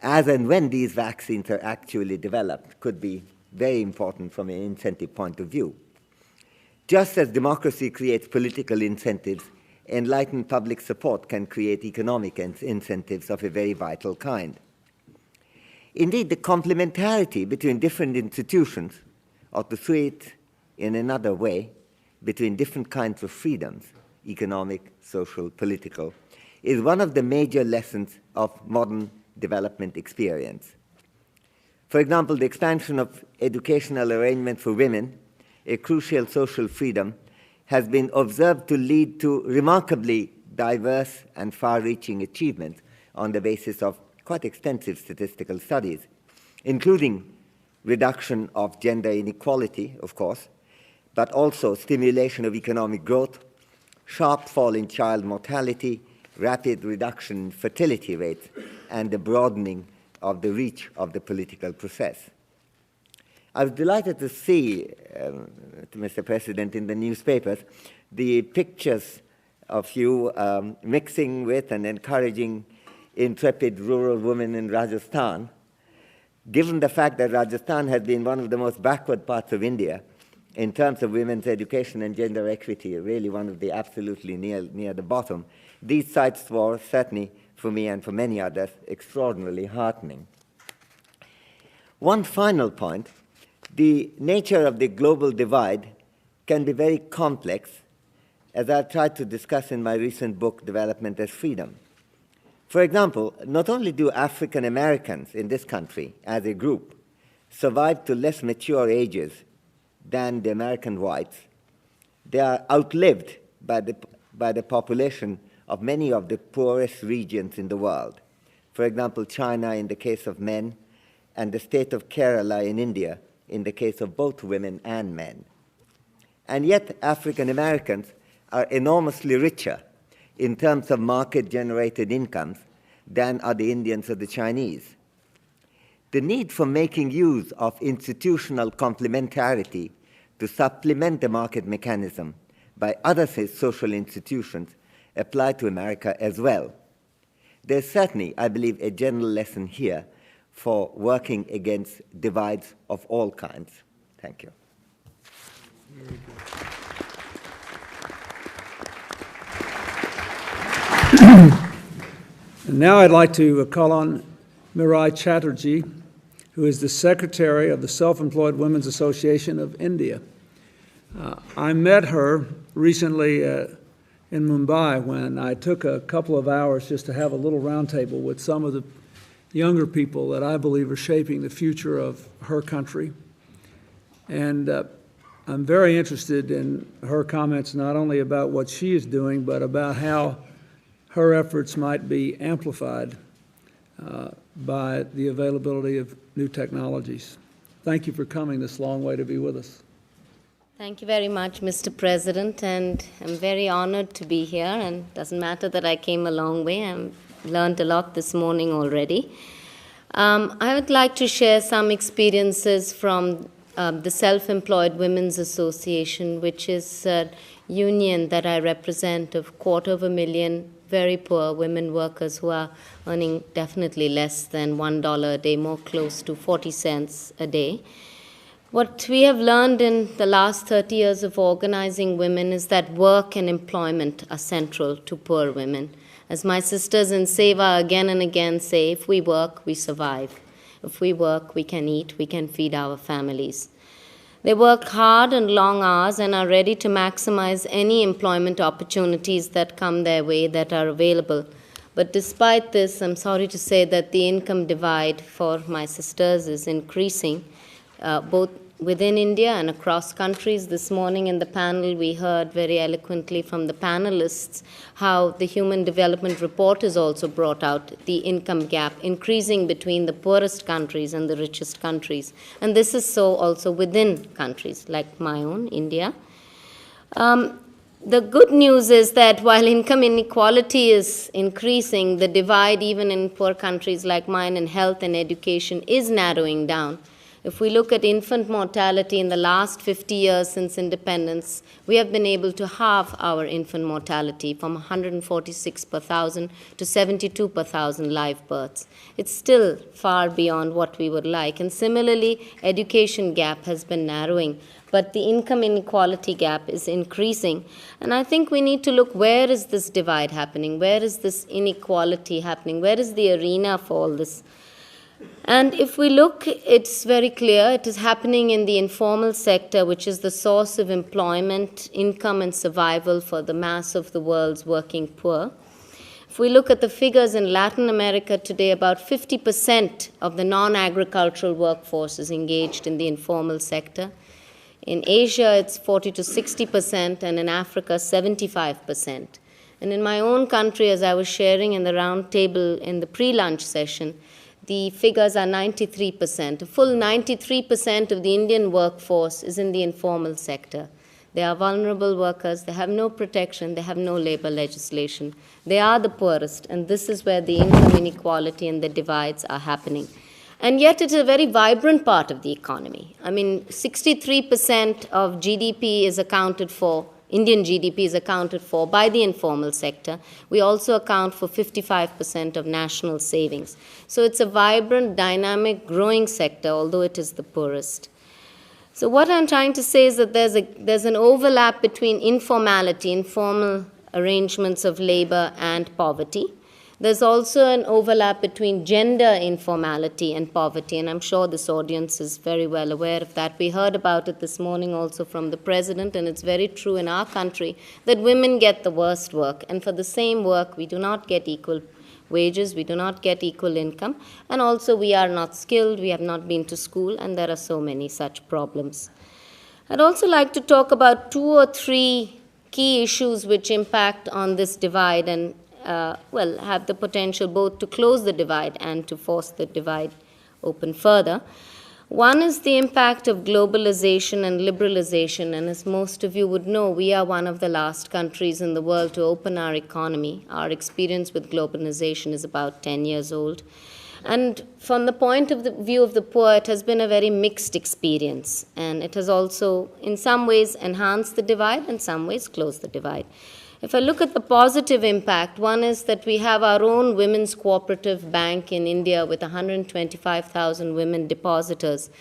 as and when these vaccines are actually developed, could be very important from an incentive point of view. Just as democracy creates political incentives, enlightened public support can create economic incentives of a very vital kind. Indeed, the complementarity between different institutions, or to say it in another way, between different kinds of freedoms, economic, social, political, is one of the major lessons of modern development experience. For example, the expansion of educational arrangements for women, a crucial social freedom, has been observed to lead to remarkably diverse and far-reaching achievements on the basis of quite extensive statistical studies, including reduction of gender inequality, of course, but also stimulation of economic growth, sharp fall in child mortality, rapid reduction in fertility rates, and the broadening of the reach of the political process. I was delighted to see, Mr. President, in the newspapers, the pictures of you mixing with and encouraging intrepid rural women in Rajasthan, given the fact that Rajasthan has been one of the most backward parts of India in terms of women's education and gender equity, really one of the absolutely near the bottom. These sights were certainly, for me and for many others, extraordinarily heartening. One final point, the nature of the global divide can be very complex, as I've tried to discuss in my recent book, Development as Freedom. For example, not only do African Americans in this country, as a group, survive to less mature ages than the American whites, they are outlived by the population of many of the poorest regions in the world. For example, China in the case of men, and the state of Kerala in India in the case of both women and men. And yet, African Americans are enormously richer in terms of market-generated incomes than are the Indians or the Chinese. The need for making use of institutional complementarity to supplement the market mechanism by other social institutions apply to America as well. There's certainly, I believe, a general lesson here for working against divides of all kinds. Thank you. Very good. And now I'd like to call on Mirai Chatterjee, who is the Secretary of the Self-Employed Women's Association of India. I met her recently in Mumbai when I took a couple of hours just to have a little roundtable with some of the younger people that I believe are shaping the future of her country. And I'm very interested in her comments not only about what she is doing, but about how her efforts might be amplified by the availability of new technologies. Thank you for coming this long way to be with us. Thank you very much, Mr. President, and I'm very honored to be here, and it doesn't matter that I came a long way. I've learned a lot this morning already. I would like to share some experiences from the Self-Employed Women's Association, which is a union that I represent of 250,000 very poor women workers who are earning definitely less than $1 a day, more close to 40 cents a day. What we have learned in the last 30 years of organizing women is that work and employment are central to poor women. As my sisters in Seva again and again say, if we work, we survive. If we work, we can eat, we can feed our families. They work hard and long hours and are ready to maximize any employment opportunities that come their way that are available. But despite this, I'm sorry to say that the income divide for my sisters is increasing, both within India and across countries. This morning in the panel, we heard very eloquently from the panelists how the Human Development Report has also brought out the income gap increasing between the poorest countries and the richest countries. And this is so also within countries like my own, India. The good news is that while income inequality is increasing, the divide even in poor countries like mine in health and education is narrowing down. If we look at infant mortality in the last 50 years since independence, we have been able to halve our infant mortality from 146 per thousand to 72 per thousand live births. It's still far beyond what we would like. And similarly, education gap has been narrowing, but the income inequality gap is increasing. And I think we need to look, where is this divide happening? Where is this inequality happening? Where is the arena for all this? And if we look, it's very clear it is happening in the informal sector, which is the source of employment, income, and survival for the mass of the world's working poor. If we look at the figures in Latin America today, about 50% of the non-agricultural workforce is engaged in the informal sector. In Asia, it's 40 to 60%, and in Africa, 75%. And in my own country, as I was sharing in the round table in the pre-lunch session, the figures are 93%. A full 93% of the Indian workforce is in the informal sector. They are vulnerable workers. They have no protection. They have no labor legislation. They are the poorest, and this is where the income inequality and the divides are happening. And yet it is a very vibrant part of the economy. I mean, 63% of GDP is accounted for, Indian GDP is accounted for by the informal sector. We also account for 55% of national savings. So it's a vibrant, dynamic, growing sector, although it is the poorest. So what I'm trying to say is that there's an overlap between informality, informal arrangements of labor, and poverty. There's also an overlap between gender informality and poverty, and I'm sure this audience is very well aware of that. We heard about it this morning also from the President, and it's very true in our country that women get the worst work, and for the same work we do not get equal wages, we do not get equal income, and also we are not skilled, we have not been to school, and there are so many such problems. I'd also like to talk about 2 or 3 key issues which impact on this divide and have the potential both to close the divide and to force the divide open further. One is the impact of globalization and liberalization, and as most of you would know, we are one of the last countries in the world to open our economy. Our experience with globalization is about 10 years old. And from the point of view of the poor, it has been a very mixed experience, and it has also, in some ways, enhanced the divide, in some ways, closed the divide. If I look at the positive impact, one is that we have our own women's cooperative bank in India with 125,000 women depositors.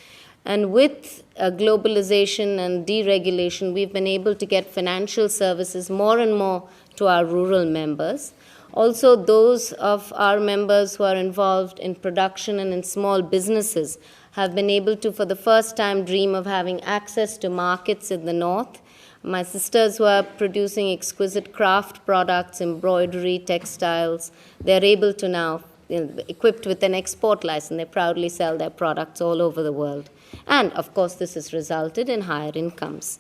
And with globalization and deregulation, we've been able to get financial services more and more to our rural members. Also, those of our members who are involved in production and in small businesses have been able to, for the first time, dream of having access to markets in the north. My sisters who are producing exquisite craft products, embroidery, textiles, they're able to now, equipped with an export license, they proudly sell their products all over the world. And, of course, this has resulted in higher incomes.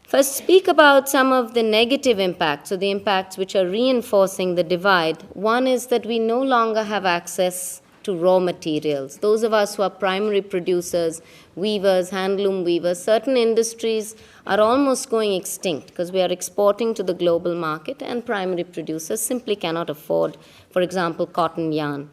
First, speak about some of the negative impacts, or the impacts which are reinforcing the divide. One is that we no longer have access to raw materials. Those of us who are primary producers, weavers, handloom weavers, certain industries are almost going extinct because we are exporting to the global market and primary producers simply cannot afford, for example, cotton yarn.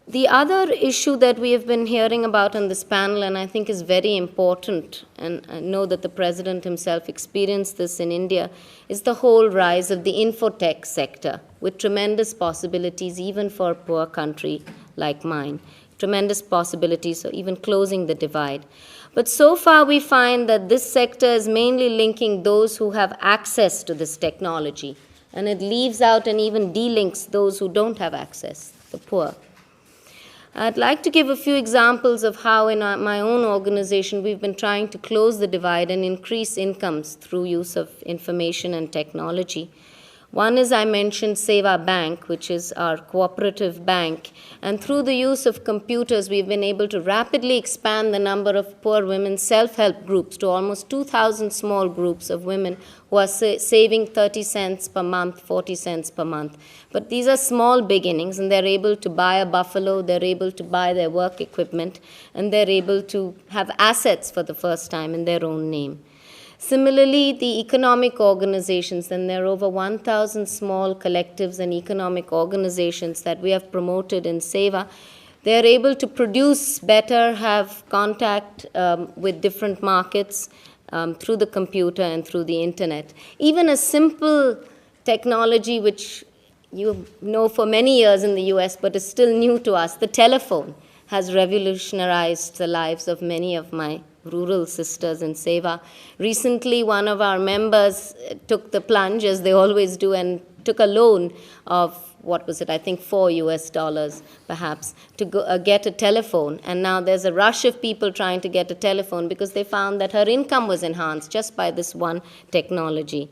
The other issue that we have been hearing about on this panel, and I think is very important, and I know that the President himself experienced this in India, is the whole rise of the infotech sector, with tremendous possibilities even for a poor country like mine. Tremendous possibilities of even closing the divide. But so far we find that this sector is mainly linking those who have access to this technology, and it leaves out and even delinks those who don't have access, the poor. I'd like to give a few examples of how in my own organization we've been trying to close the divide and increase incomes through use of information and technology. One is, I mentioned, Seva Bank, which is our cooperative bank. And through the use of computers, we've been able to rapidly expand the number of poor women's self-help groups to almost 2,000 small groups of women who are saving 30 cents per month, 40 cents per month. But these are small beginnings, and they're able to buy a buffalo, they're able to buy their work equipment, and they're able to have assets for the first time in their own name. Similarly, the economic organizations, and there are over 1,000 small collectives and economic organizations that we have promoted in Seva, they are able to produce better, have contact with different markets through the computer and through the internet. Even a simple technology which you know for many years in the US but is still new to us, the telephone, has revolutionized the lives of many of my rural sisters in Seva. Recently, one of our members took the plunge, as they always do, and took a loan of, what was it, I think $4 perhaps, to go, get a telephone. And now there's a rush of people trying to get a telephone because they found that her income was enhanced just by this one technology.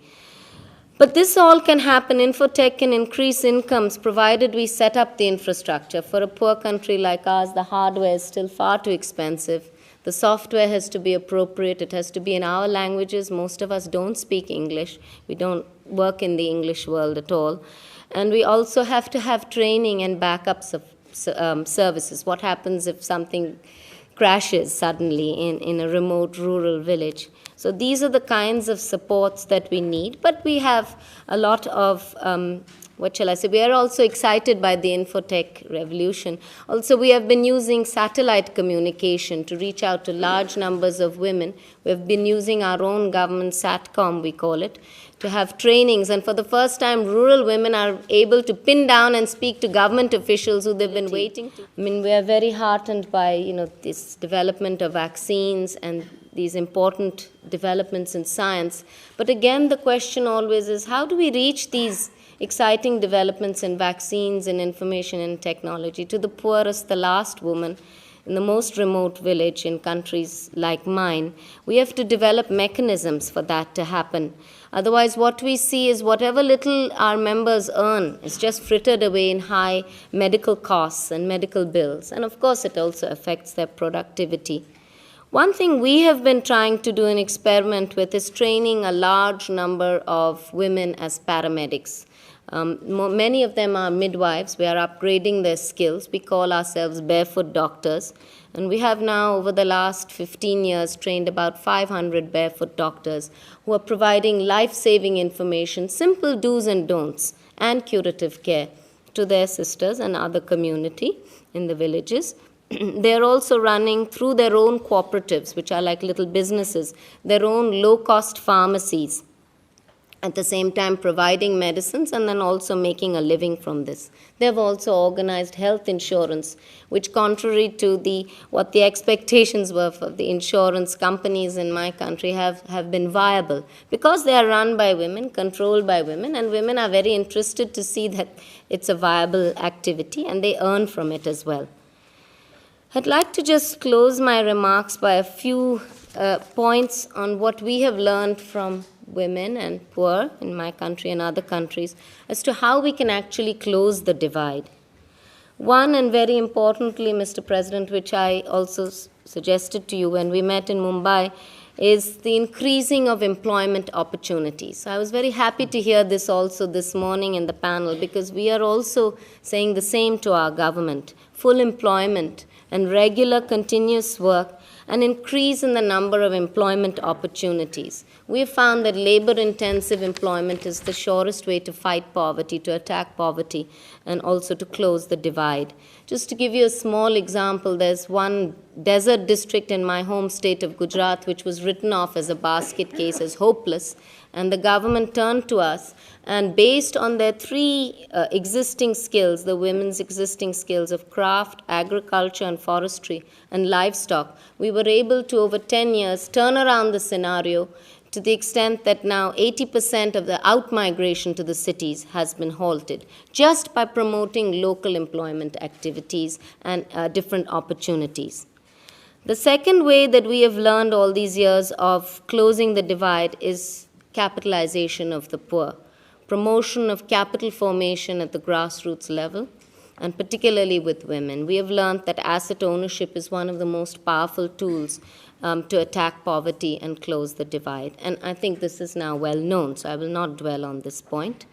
But this all can happen. Infotech can increase incomes provided we set up the infrastructure. For a poor country like ours, the hardware is still far too expensive. The software has to be appropriate. It has to be in our languages. Most of us don't speak English. We don't work in the English world at all. And we also have to have training and backups of services. What happens if something crashes suddenly in a remote rural village? So these are the kinds of supports that we need. But we have a lot of what shall I say, we are also excited by the infotech revolution. Also, we have been using satellite communication to reach out to large numbers of women. We have been using our own government SATCOM, we call it, to have trainings. And for the first time, rural women are able to pin down and speak to government officials who they've been waiting to. I mean, we are very heartened by, this development of vaccines and these important developments in science. But again, the question always is, how do we reach these exciting developments in vaccines and information and technology to the poorest, the last woman in the most remote village in countries like mine? We have to develop mechanisms for that to happen. Otherwise, what we see is whatever little our members earn is just frittered away in high medical costs and medical bills. And of course, it also affects their productivity. One thing we have been trying to do an experiment with is training a large number of women as paramedics. Many of them are midwives. We are upgrading their skills. We call ourselves barefoot doctors. And we have now, over the last 15 years, trained about 500 barefoot doctors who are providing life-saving information, simple do's and don'ts, and curative care to their sisters and other community in the villages. They're also running through their own cooperatives, which are like little businesses, their own low-cost pharmacies, at the same time providing medicines and then also making a living from this. They've also organized health insurance, which contrary to what the expectations were for the insurance companies in my country have been viable because they are run by women, controlled by women, and women are very interested to see that it's a viable activity and they earn from it as well. I'd like to just close my remarks by a few points on what we have learned from women and poor in my country and other countries as to how we can actually close the divide. One, and very importantly, Mr. President, which I also suggested to you when we met in Mumbai, is the increasing of employment opportunities. I was very happy to hear this also this morning in the panel because we are also saying the same to our government. Full employment and regular continuous work, an increase in the number of employment opportunities. We have found that labor-intensive employment is the surest way to fight poverty, to attack poverty, and also to close the divide. Just to give you a small example, there's one desert district in my home state of Gujarat which was written off as a basket case as hopeless, and the government turned to us, and based on their three existing skills, the women's existing skills of craft, agriculture and forestry, and livestock, we were able to, over 10 years, turn around the scenario to the extent that now 80% of the out-migration to the cities has been halted, just by promoting local employment activities and different opportunities. The second way that we have learned all these years of closing the divide is capitalization of the poor, promotion of capital formation at the grassroots level, and particularly with women. We have learned that asset ownership is one of the most powerful tools to attack poverty and close the divide. And I think this is now well known, so I will not dwell on this point.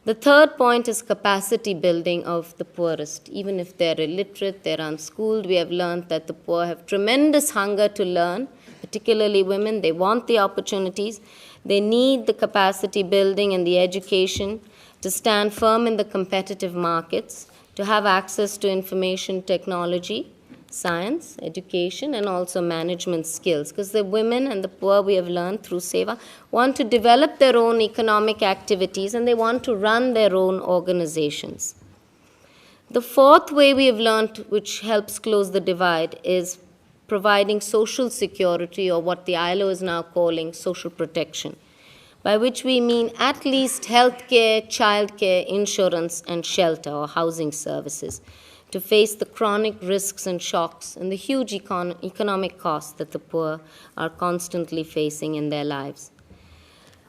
The third point is capacity building of the poorest. Even if they're illiterate, they're unschooled, we have learned that the poor have tremendous hunger to learn, particularly women. They want the opportunities. They need the capacity building and the education to stand firm in the competitive markets, to have access to information technology, science, education, and also management skills. Because the women and the poor, we have learned through SEVA, want to develop their own economic activities and they want to run their own organizations. The fourth way we have learned, which helps close the divide, is providing social security, or what the ILO is now calling social protection, by which we mean at least healthcare, childcare, insurance, and shelter or housing services to face the chronic risks and shocks and the huge economic costs that the poor are constantly facing in their lives.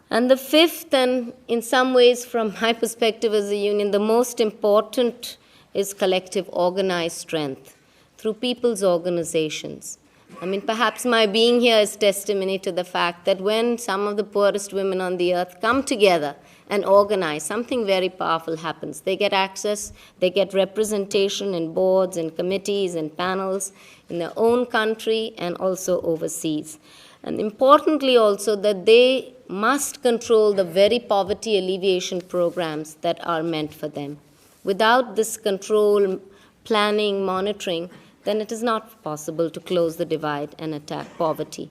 And the fifth, and in some ways from my perspective as a union, the most important is collective organized strength through people's organizations. I mean, perhaps my being here is testimony to the fact that when some of the poorest women on the earth come together and organize, something very powerful happens. They get access, they get representation in boards, in committees, in panels, in their own country and also overseas. And importantly also that they must control the very poverty alleviation programs that are meant for them. Without this control, planning, monitoring, then it is not possible to close the divide and attack poverty.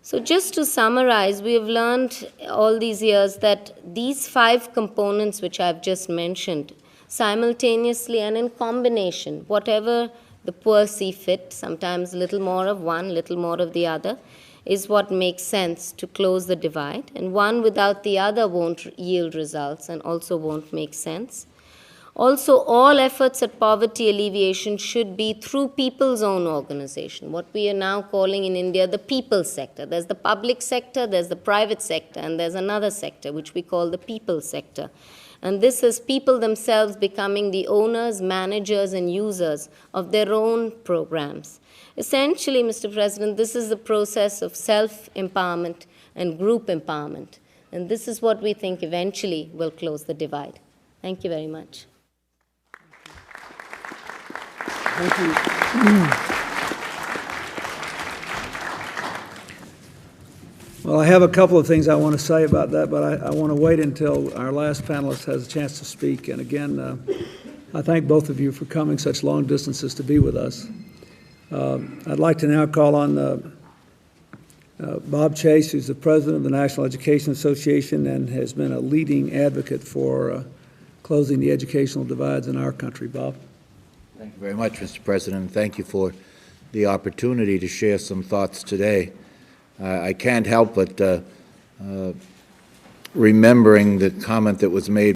So just to summarize, we have learned all these years that these 5 components which I've just mentioned, simultaneously and in combination, whatever the poor see fit, sometimes a little more of one, little more of the other, is what makes sense to close the divide. And one without the other won't yield results and also won't make sense. Also, all efforts at poverty alleviation should be through people's own organization, what we are now calling in India the people sector. There's the public sector, there's the private sector, and there's another sector which we call the people sector. And this is people themselves becoming the owners, managers, and users of their own programs. Essentially, Mr. President, this is the process of self-empowerment and group empowerment. And this is what we think eventually will close the divide. Thank you very much. Thank you. Well, I have a couple of things I want to say about that, but I want to wait until our last panelist has a chance to speak. And again, I thank both of you for coming such long distances to be with us. I'd like to now call on Bob Chase, who's the president of the National Education Association and has been a leading advocate for closing the educational divides in our country. Bob. Thank you very much, Mr. President. Thank you for the opportunity to share some thoughts today. I can't help but remembering the comment that was made